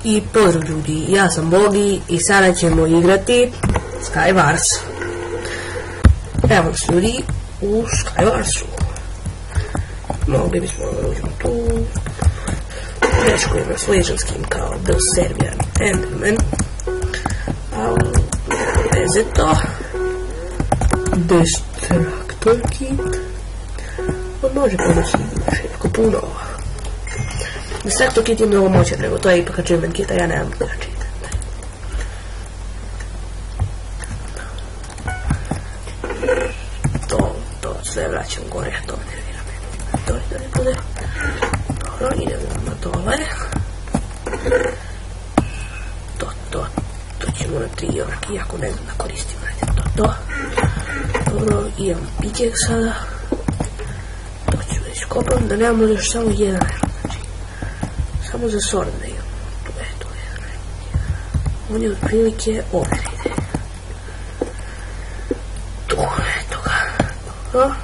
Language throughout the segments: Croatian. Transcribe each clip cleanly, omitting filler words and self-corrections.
I pozdrav ljudi, ja sam Bogi i sada ćemo igrati Skywars. Evo nas ljudi u Skywarsu. Mogli bismo uđemo tu. Dečko ima sličan skin kao The Serbian Enderman. Ali veze to. Destructor Kit. On može pomoći jako puno. Destructor Kit je mnogo moćan, nego to je ipak achievement kit, a ja nemam da čitam. To sve vraćam gore, to me nervira meni. To da ne bude. Dobro, idemo na dole. To ćemo na 3 onak, iako ne znam da koristim, ajde to. Dobro, imam pikek sada. To ću već kopam, da nemamo još samo jedan iron, znači. Samo za sword da imam. Tu je jedan iron. On je otprilike ovdje ide. Tu, eto ga. Dobro.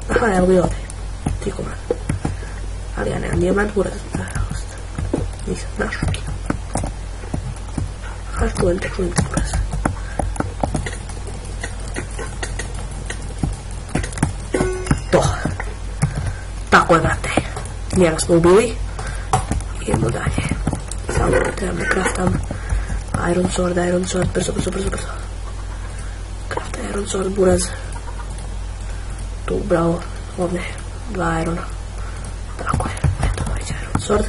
Aha, evo ga ovdje. 3 komada. Ali ja nemam dijamant uraz, nažalost. Nisam našao. Aha, čujem te uraz. To. Tako je, brate. Njega smo ubili. Idemo dalje. Samo trebam da craftam iron sword, brzo. Crafta iron sword, buraz. Tu, bravo. Ovdje, 2 irona. Tako je, eto, već iron sword.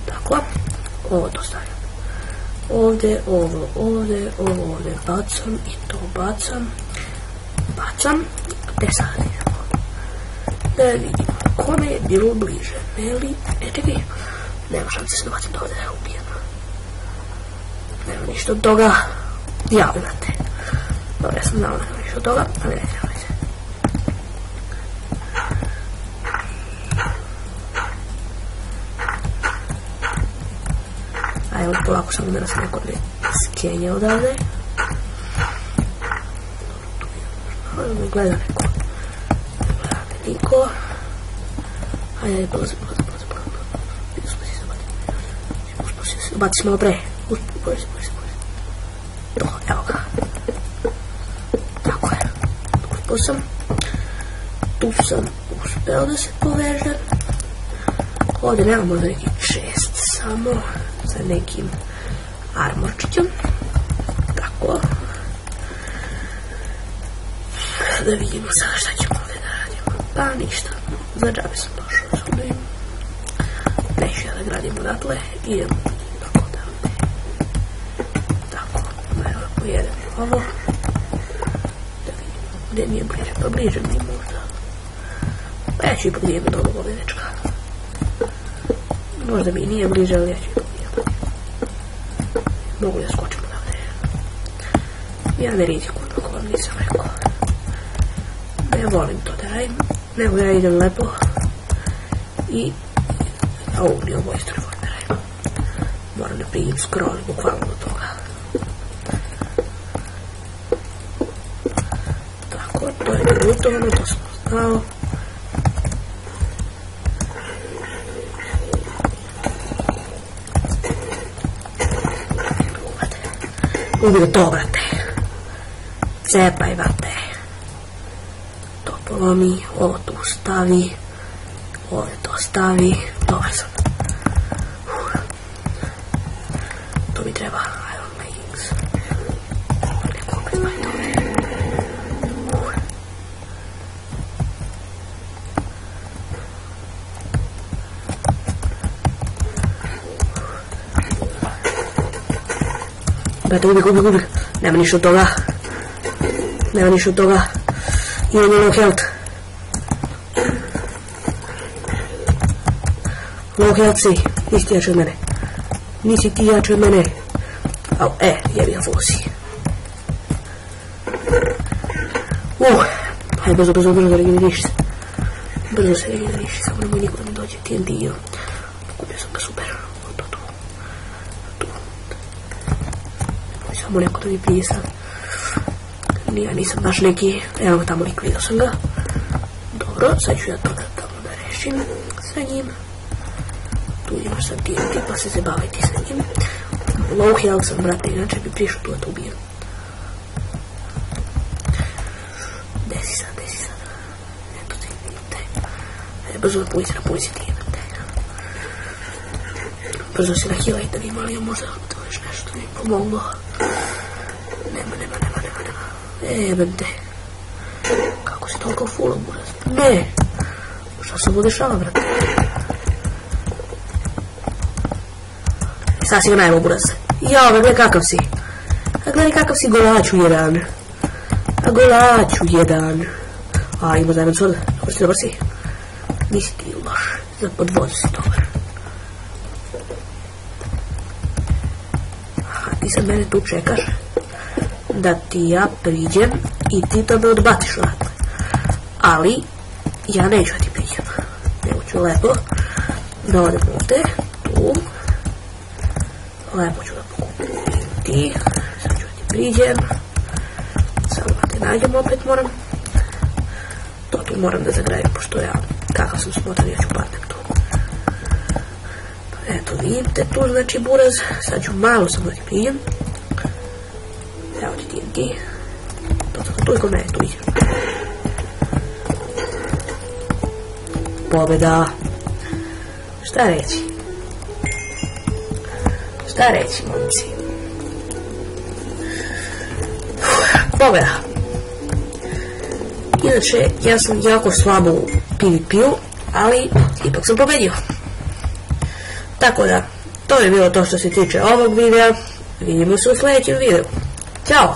Tako, ovo to stavljam. Ovdje, ovo ovdje bacam i to bacam. Gde sad idemo? Da vidimo kome je bilo bliže. Meli, čekaj. Nema šanse se bacim do ovdje da ubijem. Nema ništa od toga. Ja, imate. Dobro, ja sam znao da nema ništa od toga, ali ne treba se. A evo polako samo da nas neko ne skenja odavde. Ne gleda neko. Ne gleda niko. Ajde, brzo. Baciš malo pre. Brzo. To, evo ga. Tako je. Uspio sam. Tu sam uspeo da se povežem. Ovdje nema možda neki chest samo. Sa nekim armorčićom. Tako. Da vidimo sada šta ćemo ovdje da radimo. Pa ništa. Za džabe sam došao. Neću ja da gradim odatle. Idemo tako davde. Tako. Evo pojedem ovo. Da vidimo gdje mi je bliže. Pa bliže mi je možda. Pa ja ću ipak gdje mi dobro ovdje dečka. Možda mi nije bliže, ali ja ću ipak gdje. Mogu da skočim odavde. Ja ne rizikujem ako vam nisam rekao. Ne volim to da radim. Nego ja idem lepo. I ovo nije ovo isto ne volim da radim. Moram da prijem scroll bukvalno do toga. Tako, to je gotovano, to sam znao. Ubio to, brate. Cepaj, brate. To polomi, ovo tu stavi. Ovdje to stavi. Dobar sam. To mi treba iron leggings. Neko opet staviti ovdje. Brate, ubik. Nema ništa od toga. Imam low health. Low health si. Nisi ti jači od mene. Au, jebi ga full si. Hajde, brzo, regeneriši se. Samo nemoj niko da mi dođe. TNT, kupio sam ga super. Tu. Samo neko da mi pisa. Ja nisam baš neki, evo ga tamo lik, vidio sam ga. Dobro, sad ću ja to tamo da rešim sa njim. tu imaš sad TNT, pa se baviti sa njim. Low health sam, brate, inače bi prišao tu da te ubijem. Desi sad. Eto ti, brzo napuj si ti. Brzo se nahilaj da bi imali, možda to još nešto mi pomoglo. Nema. Jebem te. Kako si toliko full, buraz? Ne! Šta se ovo dešava, brate? Sad si ga najmo, buraz. Jao, gledaj kakav si. A gledaj kakav si golaču jedan. A, ima Diamond Sword. Dobar si. Nisi ti loš. Za podvozu si dobar. Ti sad mene tu čekaš da ti ja priđem i ti to me odbaciš odatle. Ali ja neću da ti priđem. Nego ću lepo da odem ovdje, tu. Lepo ću da pokupim ti. Sad ću da ti priđem. Samo da te nađem opet moram. To tu moram da zagradim, pošto ja kakav sam smotran, ja ću padnem tu. Eto, vidite tu, znači, buraz. Sad ću malo samo da ti priđem. Evo ti TNT. Tu je kod mene, tu idem. Pobjeda. Šta reći, momci? Pobjeda. Inače, ja sam jako slabo u PvP-u, ali ipak sam pobedio. Tako da, to je bilo to što se tiče ovog videa. Vidimo se u sljedećem videu. Ćao!